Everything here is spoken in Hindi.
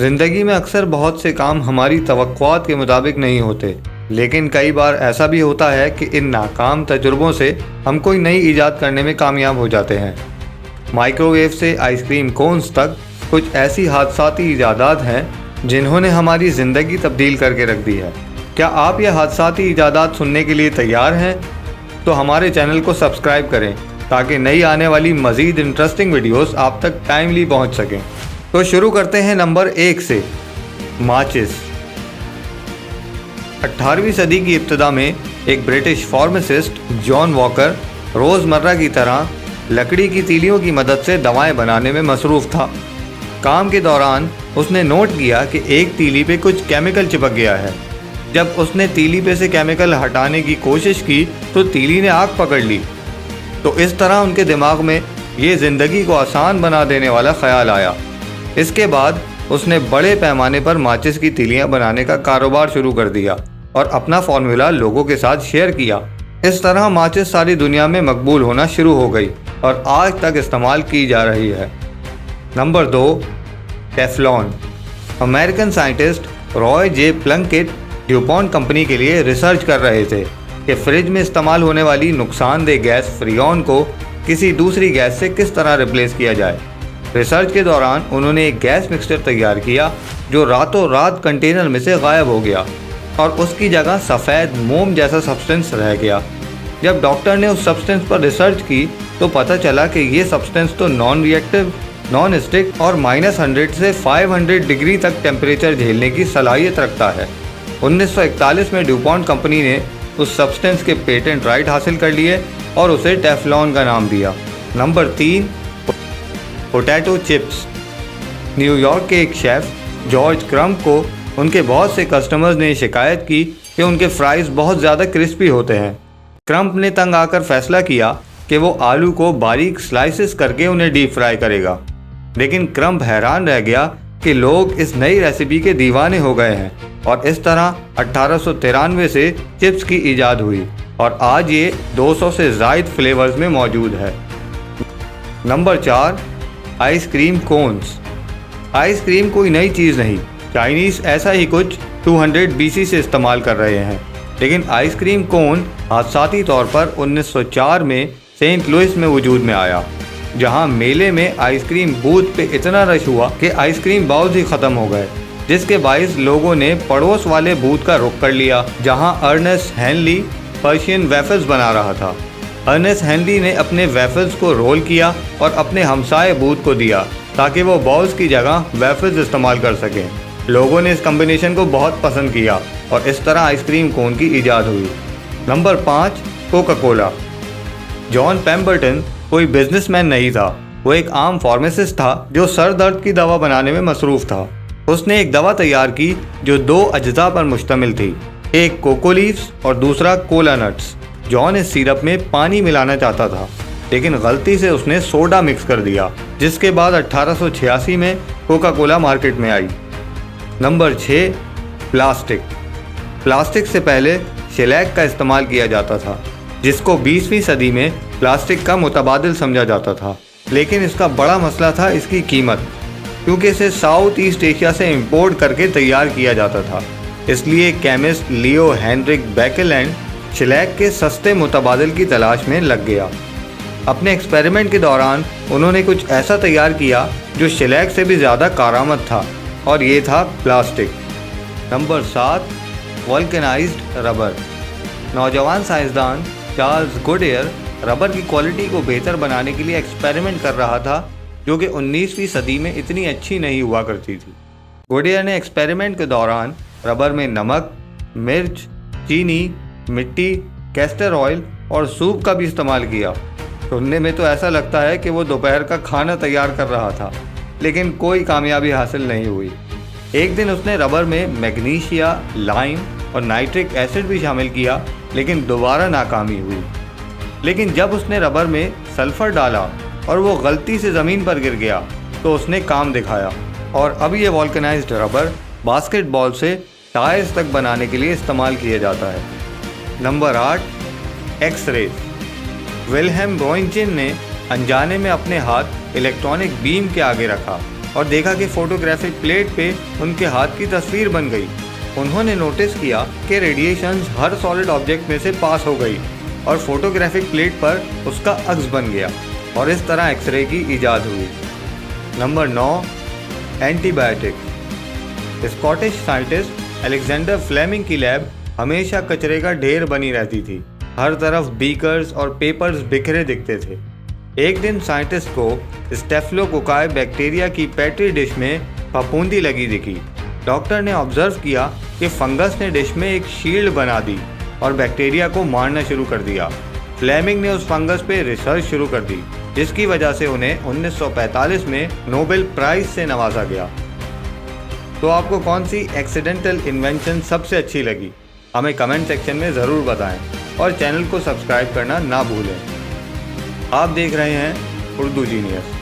जिंदगी में अक्सर बहुत से काम हमारी तवक्कुआत के मुताबिक नहीं होते, लेकिन कई बार ऐसा भी होता है कि इन नाकाम तजुर्बों से हम कोई नई ईजाद करने में कामयाब हो जाते हैं। माइक्रोवेव से आइसक्रीम कोन्स तक कुछ ऐसी हादसाती ईजादात हैं जिन्होंने हमारी ज़िंदगी तब्दील करके रख दी है। क्या आप ये हादसाती ईजादात सुनने के लिए तैयार हैं? तो हमारे चैनल को सब्सक्राइब करें ताकि नई आने वाली मज़ीद इंटरेस्टिंग वीडियोस आप तक टाइमली पहुंच सकें। तो शुरू करते हैं नंबर 1 से। माचिस। 18वीं सदी की इब्तिदा में एक ब्रिटिश फार्मासिस्ट जॉन वॉकर रोज़मर्रा की तरह लकड़ी की तीलियों की मदद से दवाएं बनाने में मसरूफ़ था। काम के दौरान उसने नोट किया कि एक तीली पे कुछ केमिकल चिपक गया है। जब उसने तीली पे से केमिकल हटाने की कोशिश की तो तीली ने आग पकड़ ली। तो इस तरह उनके दिमाग में ये ज़िंदगी को आसान बना देने वाला ख्याल आया। इसके बाद उसने बड़े पैमाने पर माचिस की तीलियां बनाने का कारोबार शुरू कर दिया और अपना फॉर्मूला लोगों के साथ शेयर किया। इस तरह माचिस सारी दुनिया में मकबूल होना शुरू हो गई और आज तक इस्तेमाल की जा रही है। Number 2, Teflon. American scientist Roy J Plunkett DuPont company के लिए रिसर्च कर रहे थे कि फ्रिज में इस्तेमाल होने वाली नुकसानदेह गैस फ्रियोन को किसी दूसरी गैस से किस तरह रिप्लेस किया जाए। रिसर्च के दौरान उन्होंने एक गैस मिक्सचर तैयार किया जो रातों रात कंटेनर में से गायब हो गया और उसकी जगह सफ़ेद मोम जैसा सब्सटेंस रह गया। जब डॉक्टर ने उस सब्सटेंस पर रिसर्च की तो पता चला कि ये सब्सटेंस तो नॉन रिएक्टिव, नॉन स्टिक और -100 से 500 डिग्री तक टेम्परेचर झेलने की सलाहियत रखता है। 1941 में ड्यूपॉन्ट कंपनी ने उस सब्सटेंस के पेटेंट राइट हासिल कर लिए और उसे टेफ्लॉन का नाम दिया। Number 3, potato chips. न्यूयॉर्क के एक शेफ़ जॉर्ज क्रम्प को उनके बहुत से कस्टमर्स ने शिकायत की कि उनके फ्राइज़ बहुत ज़्यादा क्रिस्पी होते हैं। क्रम्प ने तंग आकर फैसला किया कि वो आलू को बारीक स्लाइसेस करके उन्हें डीप फ्राई करेगा। लेकिन क्रम्प हैरान रह गया कि लोग इस नई रेसिपी के दीवाने हो गए हैं और इस तरह 1893 से चिप्स की ईजाद हुई और आज ये 200 से ज़ायद फ्लेवर्स में मौजूद है। Number 4, ice cream cons. आइसक्रीम कोई नई चीज़ नहीं, चाइनीज़ ऐसा ही कुछ 200 BC से इस्तेमाल कर रहे हैं। लेकिन आइसक्रीम कोन हादसाती तौर पर 1904 में सेंट लुइस में वजूद में आया, जहां मेले में आइसक्रीम बूथ पे इतना रश हुआ कि आइसक्रीम बाउल्स ही ख़त्म हो गए, जिसके बाइस लोगों ने पड़ोस वाले बूथ का रुख कर लिया जहां अर्नेस्ट हेनली पर्शियन वेफल्स बना रहा था। अर्नेस्ट हेनली ने अपने वेफल्स को रोल किया और अपने हमसाए बूथ को दिया ताकि वो बॉल्स की जगह वेफल्स इस्तेमाल कर सकें। लोगों ने इस कम्बिनेशन को बहुत पसंद किया और इस तरह आइसक्रीम कोन की ईजाद हुई। Number 5, Coca Cola. John Pemberton कोई बिजनेसमैन नहीं था, वो एक आम फार्मासिस्ट था जो सर दर्द की दवा बनाने में मसरूफ़ था। उसने एक दवा तैयार की जो 2 अज्जा पर मुश्तमिल थी, एक कोको लीव्स और दूसरा कोला नट्स। जॉन इस सिरप में पानी मिलाना चाहता था, लेकिन गलती से उसने सोडा मिक्स कर दिया, जिसके बाद 1886 में कोका कोला मार्केट में आई। Number 6, plastic. प्लास्टिक से पहले शेलैक का इस्तेमाल किया जाता था, जिसको 20वीं सदी में प्लास्टिक का मुतबादिल समझा जाता था। लेकिन इसका बड़ा मसला था इसकी कीमत, क्योंकि इसे साउथ ईस्ट एशिया से इंपोर्ट करके तैयार किया जाता था। इसलिए केमिस्ट लियो हेनरिक बेकेलैंड शेलैक के सस्ते मुतबादिल की तलाश में लग गया। अपने एक्सपेरिमेंट के दौरान उन्होंने कुछ ऐसा तैयार किया जो शेलैक से भी ज़्यादा कारआमद था, और ये था प्लास्टिक। Number 7, vulcanised rubber. नौजवान साइंसदान चार्ल्स गुडियर रबर की क्वालिटी को बेहतर बनाने के लिए एक्सपेरिमेंट कर रहा था, जो कि 19वीं सदी में इतनी अच्छी नहीं हुआ करती थी। गुडियर ने एक्सपेरिमेंट के दौरान रबर में नमक, मिर्च, चीनी, मिट्टी, कैस्टर ऑयल और सूप का भी इस्तेमाल किया। सुनने में तो ऐसा लगता है कि वो दोपहर का खाना तैयार कर रहा था, लेकिन कोई कामयाबी हासिल नहीं हुई। एक दिन उसने रबर में मैग्नीशिया, लाइम और नाइट्रिक एसिड भी शामिल किया, लेकिन दोबारा नाकामी हुई। लेकिन जब उसने रबर में सल्फ़र डाला और वो गलती से ज़मीन पर गिर गया तो उसने काम दिखाया, और अब ये वल्केनाइज्ड रबर बास्केटबॉल से टायर्स तक बनाने के लिए इस्तेमाल किया जाता है। Number 8, X-rays. विल्हेम रोइंटन ने अनजाने में अपने हाथ इलेक्ट्रॉनिक बीम के आगे रखा और देखा कि फोटोग्राफिक प्लेट पे उनके हाथ की तस्वीर बन गई। उन्होंने नोटिस किया कि रेडिएशंस हर सॉलिड ऑब्जेक्ट में से पास हो गई और फोटोग्राफिक प्लेट पर उसका अक्स बन गया और इस तरह एक्सरे की इजाद हुई। Number 9, antibiotic. Scottish scientist Alexander Fleming की लैब हमेशा कचरे का ढेर बनी रहती थी। हर तरफ बीकर्स और पेपर्स बिखरे दिखते थे। एक दिन साइंटिस्ट को स्टेफिलोकोकाई बैक्टीरिया की पेट्री डिश में फफूंदी लगी दिखी। डॉक्टर ने ऑब्जर्व किया कि फंगस ने डिश में एक शील्ड बना दी और बैक्टीरिया को मारना शुरू कर दिया। फ्लेमिंग ने उस फंगस पे रिसर्च शुरू कर दी, जिसकी वजह से उन्हें 1945 में नोबेल प्राइज से नवाजा गया। तो आपको कौन सी एक्सीडेंटल इन्वेंशन सबसे अच्छी लगी, हमें कमेंट सेक्शन में ज़रूर बताएं और चैनल को सब्सक्राइब करना ना भूलें। आप देख रहे हैं उर्दू जीनियस।